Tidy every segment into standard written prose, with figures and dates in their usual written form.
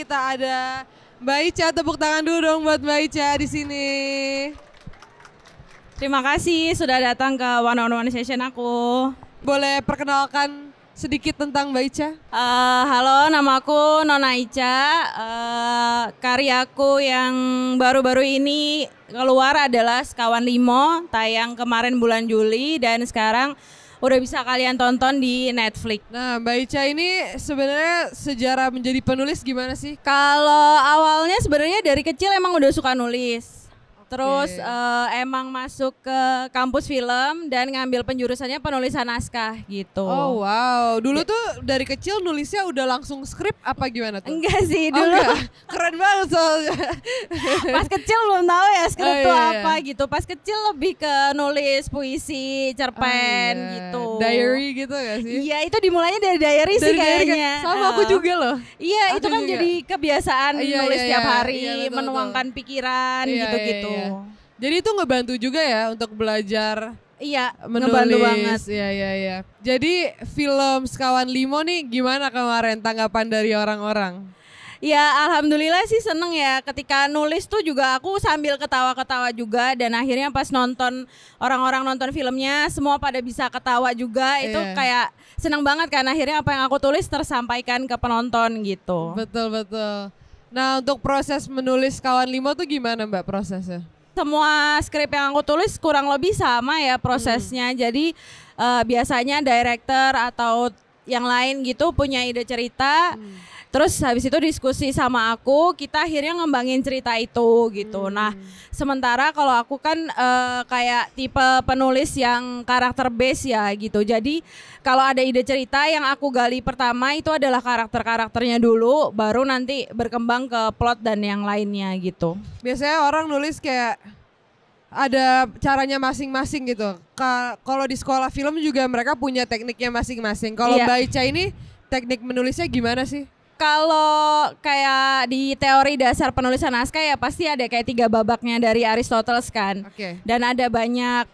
kita ada Mbak Ica, tepuk tangan dulu dong buat Mbak Ica di sini. Terima kasih sudah datang ke one on one session aku. Boleh perkenalkan sedikit tentang Mbak Ica? Halo, nama aku Nona Ica. Karyaku yang baru-baru ini keluar adalah Sekawan Limo, tayang kemarin bulan Juli dan sekarang udah bisa kalian tonton di Netflix. Nah, Mbak Ica ini sebenarnya sejarah menjadi penulis gimana sih? Kalau awalnya sebenarnya dari kecil emang udah suka nulis. Terus emang masuk ke kampus film dan ngambil penjurusannya penulisan naskah gitu. Oh wow, dulu tuh dari kecil nulisnya udah langsung skrip apa gimana tuh? Enggak sih, dulu keren banget soalnya. pas kecil belum tahu ya skrip tuh apa gitu. Pas kecil lebih ke nulis puisi, cerpen gitu. Diary gitu gak sih? Iya, itu dimulainya dari diary sih kayaknya. Sama aku juga loh. Iya, itu kan juga. Jadi kebiasaan nulis tiap hari, betul, menuangkan pikiran gitu-gitu. Iya. Jadi itu ngebantu juga ya untuk belajar. Iya, menulis. ngebantu banget. Iya. Jadi film Sekawan Limo nih gimana kemarin tanggapan dari orang-orang? Ya alhamdulillah sih seneng ya, ketika nulis tuh juga aku sambil ketawa-ketawa juga dan akhirnya pas nonton orang-orang nonton filmnya semua pada bisa ketawa juga, itu kayak seneng banget kan akhirnya apa yang aku tulis tersampaikan ke penonton gitu. Betul. Nah untuk proses menulis Sekawan Limo tuh gimana Mbak prosesnya? Semua skrip yang aku tulis kurang lebih sama ya prosesnya. Jadi biasanya director atau yang lain gitu punya ide cerita. Terus habis itu diskusi sama aku, kita akhirnya ngembangin cerita itu gitu. Nah, sementara kalau aku kan kayak tipe penulis yang karakter base ya gitu. Jadi kalau ada ide cerita yang aku gali pertama itu adalah karakter-karakternya dulu, baru nanti berkembang ke plot dan yang lainnya gitu. Biasanya orang nulis kayak ada caranya masing-masing gitu. Kalau di sekolah film juga mereka punya tekniknya masing-masing. Kalau Mbak Ica ini teknik menulisnya gimana sih? Kalau kayak di teori dasar penulisan naskah ya pasti ada kayak 3 babaknya dari Aristoteles kan. Dan ada banyak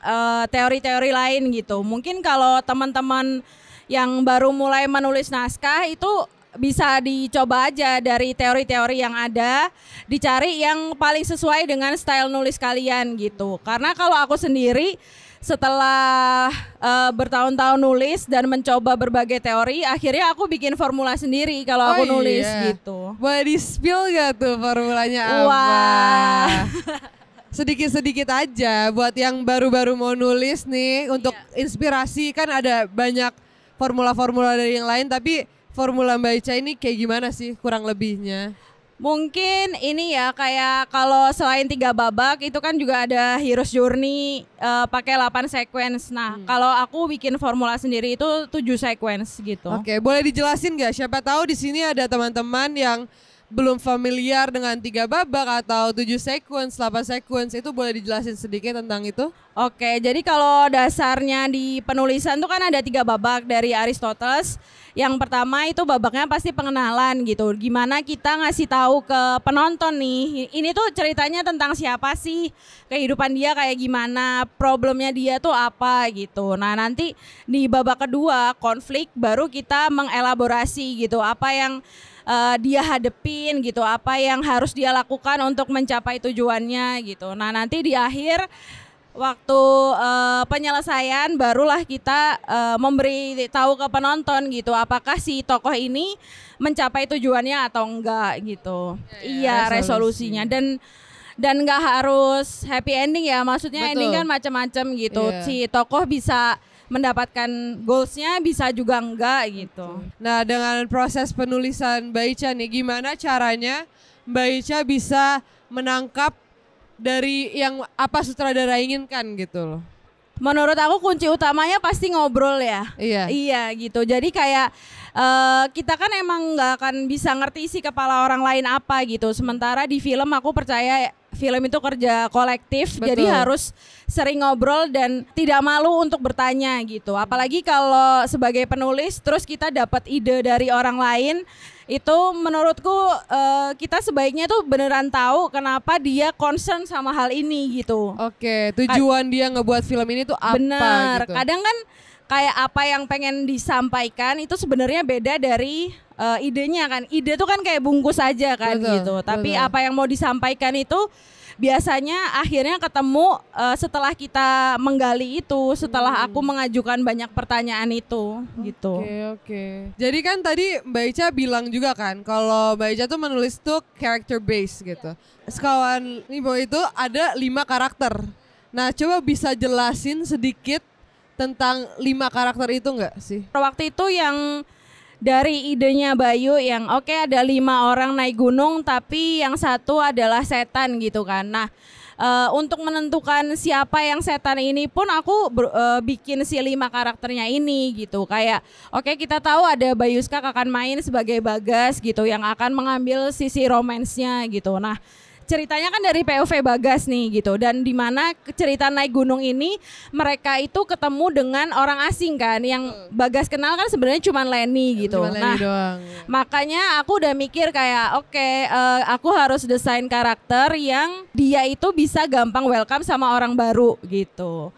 teori-teori lain gitu. Mungkin kalau teman-teman yang baru mulai menulis naskah itu bisa dicoba aja dari teori-teori yang ada, dicari yang paling sesuai dengan style nulis kalian gitu. Karena kalau aku sendiri setelah bertahun-tahun nulis dan mencoba berbagai teori, akhirnya aku bikin formula sendiri kalau aku nulis gitu. Boleh di-spill gak tuh formulanya apa? Wah. Sedikit-sedikit aja buat yang baru-baru mau nulis nih, untuk inspirasi. Kan ada banyak formula-formula dari yang lain, tapi formula Mbak Ica ini kayak gimana sih kurang lebihnya? Mungkin ini ya kayak kalau selain 3 babak itu kan juga ada Hero's Journey pakai 8 sequence. Nah kalau aku bikin formula sendiri itu 7 sequence gitu. Oke, boleh dijelasin gak? Siapa tahu di sini ada teman-teman yang belum familiar dengan 3 babak atau 7 sequence, 8 sequence, itu boleh dijelasin sedikit tentang itu? Oke, jadi kalau dasarnya di penulisan tuh kan ada 3 babak dari Aristoteles. Yang pertama itu babaknya pasti pengenalan gitu. Gimana kita ngasih tahu ke penonton nih, ini tuh ceritanya tentang siapa sih, kehidupan dia kayak gimana, problemnya dia tuh apa gitu. Nah nanti di babak kedua konflik baru kita mengelaborasi gitu, apa yang dia hadepin gitu, apa yang harus dia lakukan untuk mencapai tujuannya gitu. Nah nanti di akhir waktu penyelesaian barulah kita memberi tahu ke penonton gitu, apakah si tokoh ini mencapai tujuannya atau enggak gitu. Iya resolusinya dan nggak harus happy ending ya, maksudnya ending kan macam-macam gitu. Si tokoh bisa mendapatkan goalsnya, bisa juga enggak gitu. Nah dengan proses penulisan Mbak Ica nih, gimana caranya Mbak Ica bisa menangkap dari yang apa sutradara inginkan gitu loh? Menurut aku kunci utamanya pasti ngobrol ya. Iya gitu. Jadi kayak kita kan emang nggak akan bisa ngerti isi kepala orang lain apa gitu. Sementara di film aku percaya film itu kerja kolektif. Betul. Jadi harus sering ngobrol dan tidak malu untuk bertanya gitu. Apalagi kalau sebagai penulis terus kita dapat ide dari orang lain, itu menurutku kita sebaiknya tuh beneran tahu kenapa dia concern sama hal ini gitu. Oke, tujuan dia ngebuat film ini tuh apa? Bener, gitu. kadang kan kayak apa yang pengen disampaikan itu sebenarnya beda dari idenya kan. Ide tuh kan kayak bungkus aja kan gitu. Tapi apa yang mau disampaikan itu biasanya akhirnya ketemu setelah kita menggali itu, setelah aku mengajukan banyak pertanyaan itu gitu. Oke. Jadi kan tadi Mbak Ica bilang juga kan kalau Mbak Ica tuh menulis tuh character base gitu. Sekawan Nimo itu ada 5 karakter. Nah, coba bisa jelasin sedikit tentang 5 karakter itu nggak sih? Waktu itu yang dari idenya Bayu yang oke, ada 5 orang naik gunung tapi yang satu adalah setan gitu kan. Nah untuk menentukan siapa yang setan ini pun aku bikin si 5 karakternya ini gitu. Kayak oke, kita tahu ada Bayuska akan main sebagai Bagas gitu yang akan mengambil sisi romansnya gitu. Nah ceritanya kan dari POV Bagas nih gitu, dan di mana cerita naik gunung ini mereka itu ketemu dengan orang asing kan, yang Bagas kenal kan sebenarnya cuma Lenny gitu. Cuma Lenny doang. Makanya aku udah mikir kayak oke, aku harus desain karakter yang dia itu bisa gampang welcome sama orang baru gitu.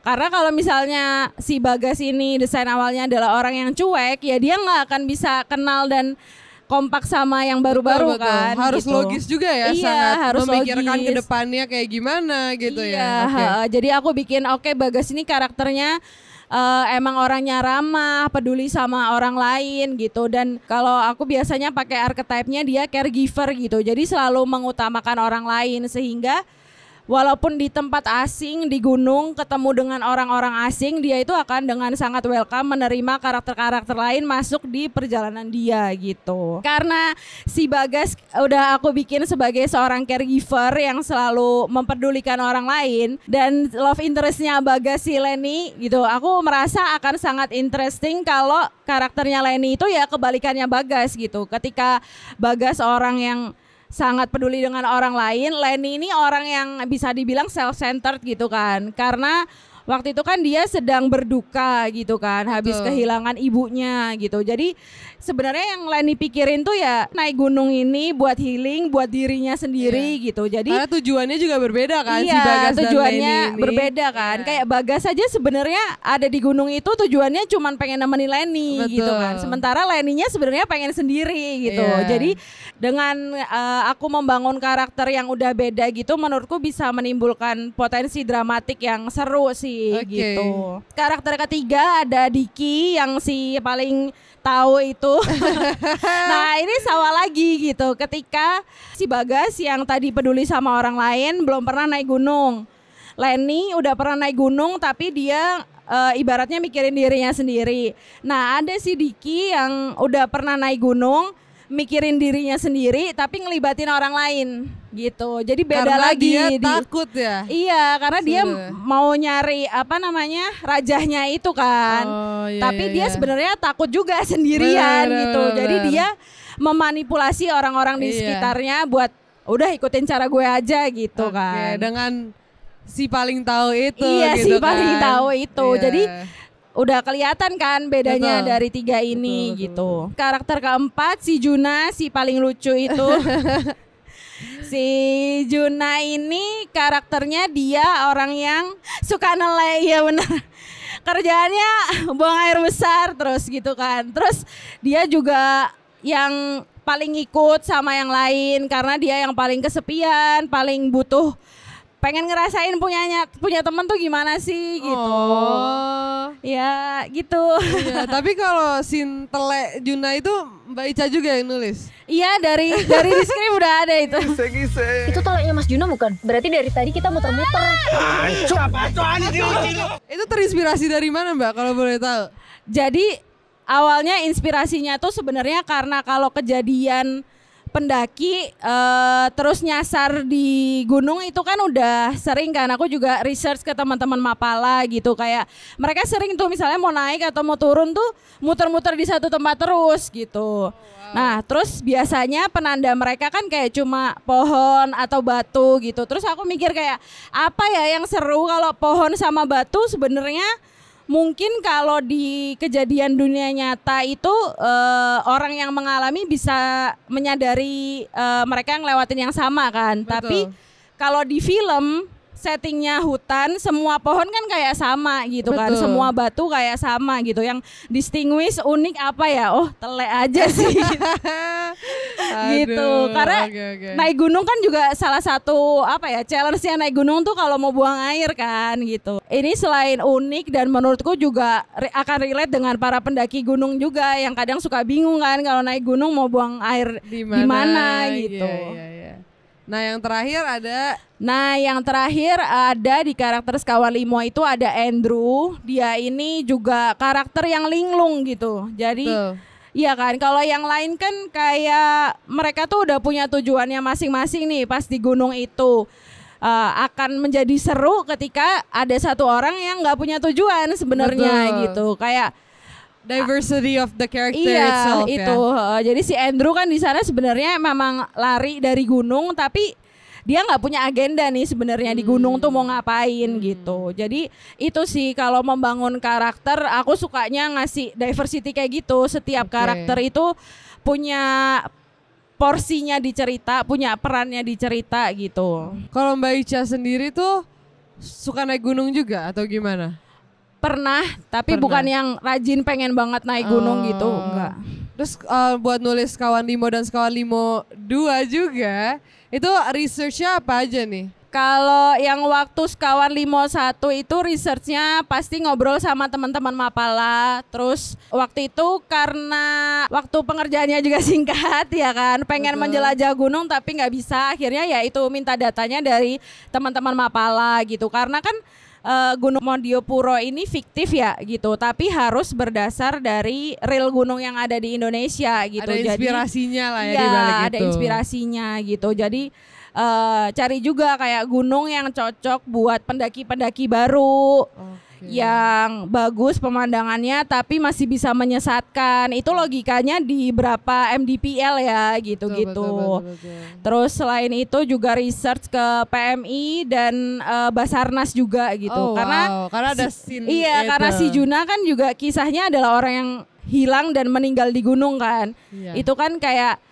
Karena kalau misalnya si Bagas ini desain awalnya adalah orang yang cuek, ya dia nggak akan bisa kenal dan kompak sama yang baru-baru kan. Harus gitu. logis juga ya, iya, sangat harus memikirkan logis. ke depannya kayak gimana gitu iya, ya. Jadi aku bikin Bagas ini karakternya emang orangnya ramah, peduli sama orang lain gitu. Dan kalau aku biasanya pakai archetype-nya dia caregiver gitu. Jadi selalu mengutamakan orang lain sehingga walaupun di tempat asing, di gunung, ketemu dengan orang-orang asing, dia itu akan dengan sangat welcome menerima karakter-karakter lain masuk di perjalanan dia gitu. Karena si Bagas udah aku bikin sebagai seorang caregiver yang selalu mempedulikan orang lain, dan love interestnya Bagas si Lenny gitu, aku merasa akan sangat interesting kalau karakternya Lenny itu ya kebalikannya Bagas gitu. Ketika Bagas orang yang sangat peduli dengan orang lain, Lenny ini orang yang bisa dibilang self-centered gitu kan. Karena waktu itu kan dia sedang berduka gitu kan, habis kehilangan ibunya gitu. Jadi sebenarnya yang Lenny pikirin tuh ya naik gunung ini buat healing, buat dirinya sendiri gitu. Jadi karena tujuannya juga berbeda kan, iya, si Bagas tujuannya dan Lenny ini berbeda kan. Kayak Bagas aja sebenarnya ada di gunung itu tujuannya cuman pengen nemenin Lenny gitu kan. Sementara Lenny-nya sebenarnya pengen sendiri gitu. Jadi dengan aku membangun karakter yang udah beda gitu, menurutku bisa menimbulkan potensi dramatik yang seru sih gitu. Karakter ketiga ada Diki yang si paling tahu itu. Nah ini sama lagi gitu, ketika si Bagas yang tadi peduli sama orang lain belum pernah naik gunung. Lenny udah pernah naik gunung tapi dia ibaratnya mikirin dirinya sendiri. Nah ada si Diki yang udah pernah naik gunung, mikirin dirinya sendiri tapi ngelibatin orang lain gitu. Jadi beda karena lagi dia takut ya. Iya, karena dia mau nyari rajahnya itu kan. Tapi dia sebenarnya takut juga sendirian gitu. Jadi dia memanipulasi orang-orang di sekitarnya buat udah ikutin cara gue aja gitu kan. Dengan si paling tahu itu gitu si kan. paling tahu itu. Jadi udah kelihatan kan bedanya dari 3 ini gitu. Karakter keempat si Juna, si paling lucu itu. Si Juna ini karakternya dia orang yang suka nelai, ya benar. Kerjaannya buang air besar terus gitu kan. Terus dia juga yang paling ikut sama yang lain karena dia yang paling kesepian, paling butuh, pengen ngerasain punya temen tuh gimana sih gitu. Ya gitu. Iya, tapi kalau scene telek Juna itu Mbak Ica juga yang nulis? Iya, dari di skrip udah ada itu. Itu teleknya Mas Juna bukan? Berarti dari tadi kita muter-muter. Itu terinspirasi dari mana Mbak kalau boleh tahu? Jadi awalnya inspirasinya tuh sebenarnya karena kalau kejadian pendaki terus nyasar di gunung itu kan udah sering kan. Aku juga research ke teman-teman Mapala gitu, kayak mereka sering tuh misalnya mau naik atau mau turun tuh muter-muter di satu tempat terus gitu. Nah terus biasanya penanda mereka kan kayak cuma pohon atau batu gitu. Terus aku mikir kayak apa ya yang seru kalau pohon sama batu. Sebenarnya mungkin kalau di kejadian dunia nyata itu orang yang mengalami bisa menyadari mereka yang ngelewatin yang sama kan. Betul. Tapi kalau di film settingnya hutan, semua pohon kan kayak sama gitu kan, Betul. semua batu kayak sama gitu. Yang distinguish unik apa ya? Oh, telek aja sih. Gitu. Aduh, Karena oke. naik gunung kan juga salah satu apa ya, challenge-nya naik gunung tuh kalau mau buang air kan gitu. Ini selain unik dan menurutku juga akan relate dengan para pendaki gunung juga yang kadang suka bingung kan kalau naik gunung mau buang air di mana gitu. Iya. Nah yang terakhir ada Nah, yang terakhir ada di karakter Sekawan Limo itu ada Andrew. Dia ini juga karakter yang linglung gitu. Jadi tuh. iya kan, kalau yang lain kan kayak mereka tuh udah punya tujuannya masing-masing nih pas di gunung itu. Akan menjadi seru ketika ada satu orang yang nggak punya tujuan sebenarnya Betul. gitu. Kayak diversity of the character iya itself itu. ya. Jadi si Andrew kan di sana sebenarnya memang lari dari gunung tapi dia nggak punya agenda nih sebenarnya di gunung tuh mau ngapain gitu. Jadi itu sih kalau membangun karakter aku sukanya ngasih diversity kayak gitu. Setiap Oke. karakter itu punya porsinya di cerita, punya perannya di cerita gitu. Kalau Mbak Ica sendiri tuh suka naik gunung juga atau gimana? Pernah, tapi Pernah. bukan yang rajin pengen banget naik gunung gitu, Oh. enggak. Terus buat nulis Sekawan Limo dan Sekawan Limo 2 juga, itu researchnya apa aja nih? Kalau yang waktu Sekawan Limo 1 itu researchnya pasti ngobrol sama teman-teman Mapala. Terus waktu itu karena waktu pengerjaannya juga singkat ya kan, pengen Betul. menjelajah gunung tapi nggak bisa. Akhirnya ya itu minta datanya dari teman-teman Mapala gitu. Karena kan Gunung Mondiopuro ini fiktif ya gitu, tapi harus berdasar dari real gunung yang ada di Indonesia gitu. Ada inspirasinya lah ya Iya, di balik itu. ada inspirasinya gitu. Jadi cari juga kayak gunung yang cocok buat pendaki-pendaki baru, yang bagus pemandangannya tapi masih bisa menyesatkan. Itu logikanya di berapa MDPL ya gitu-gitu. Betul. Terus selain itu juga research ke PMI dan Basarnas juga gitu. Oh, Karena karena ada scene iya, itu. karena si Juna kan juga kisahnya adalah orang yang hilang dan meninggal di gunung kan. Iya. Itu kan kayak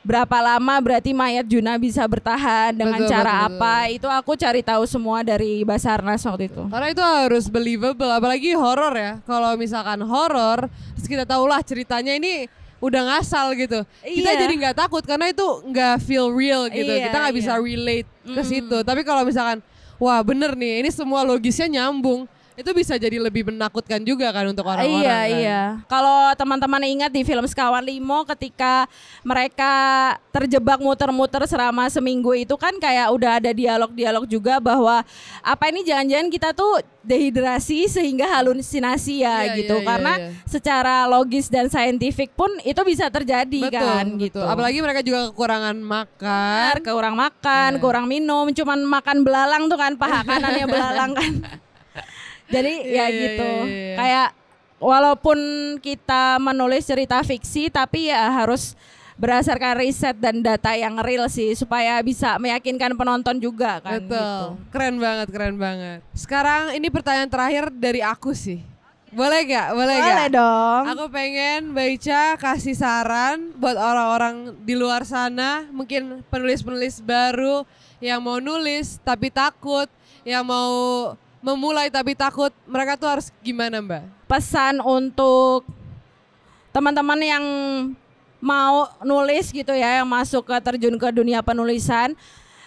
berapa lama berarti mayat Juna bisa bertahan dengan Betul, cara betul, apa. Itu aku cari tahu semua dari Basarnas waktu itu. Karena itu harus believable, apalagi horor ya. Kalau misalkan horor, terus kita tahulah ceritanya ini udah ngasal gitu. Kita Iya. jadi nggak takut karena itu nggak feel real gitu. Iya, Kita nggak bisa iya. relate ke situ. Tapi kalau misalkan, wah bener nih, ini semua logisnya nyambung, itu bisa jadi lebih menakutkan juga kan untuk orang-orang. Iya, kan. iya. Kalau teman-teman ingat di film Sekawan Limo ketika mereka terjebak muter-muter selama seminggu itu kan kayak udah ada dialog-dialog juga bahwa apa ini jangan-jangan kita tuh dehidrasi sehingga halusinasi ya Iya, gitu. iya, Karena iya. secara logis dan saintifik pun itu bisa terjadi Betul, kan betul. gitu. Apalagi mereka juga kekurangan makan. kurang makan, Iya. kurang minum, cuman makan belalang tuh kan, paha kanannya belalang kan. Jadi Iya, ya iya, gitu. iya, iya. Kayak walaupun kita menulis cerita fiksi tapi ya harus berdasarkan riset dan data yang real sih supaya bisa meyakinkan penonton juga kan Betul. gitu. Keren banget. Sekarang ini pertanyaan terakhir dari aku sih. Boleh gak? Boleh dong. Aku pengen Mbak Ica kasih saran buat orang-orang di luar sana, mungkin penulis-penulis baru yang mau nulis tapi takut, yang mau memulai tapi takut, mereka tuh harus gimana Mbak? Pesan untuk teman-teman yang mau nulis gitu ya, yang masuk terjun ke dunia penulisan,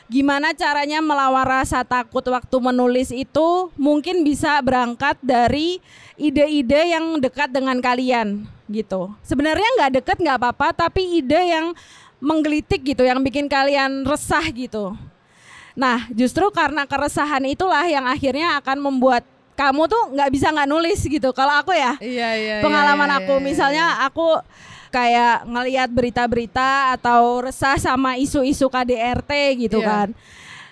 gimana caranya melawan rasa takut waktu menulis itu mungkin bisa berangkat dari ide-ide yang dekat dengan kalian gitu. Sebenarnya nggak dekat nggak apa-apa, tapi ide yang menggelitik gitu, yang bikin kalian resah gitu. Nah, justru karena keresahan itulah yang akhirnya akan membuat kamu tuh nggak bisa nggak nulis gitu. Kalau aku ya, Iya. pengalaman aku, misalnya aku kayak ngelihat berita-berita atau resah sama isu-isu KDRT gitu Iya. kan.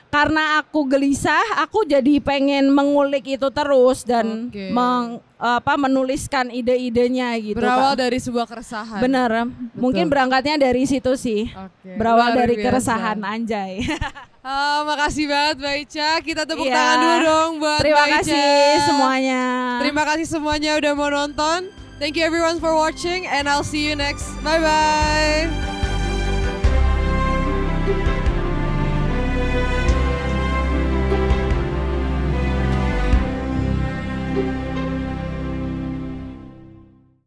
Karena aku gelisah, aku jadi pengen mengulik itu terus dan Oke. menuliskan ide-idenya gitu. Berawal Kak. dari sebuah keresahan. Bener, mungkin berangkatnya dari situ sih. Oke, Berawal luar dari biasa. keresahan, anjay. Makasih banget Mbak Ica. Kita tepuk Iya. tangan dulu dong buat Terima Mbak Ica. kasih semuanya. Terima kasih semuanya udah mau nonton. Thank you everyone for watching and I'll see you next. Bye bye.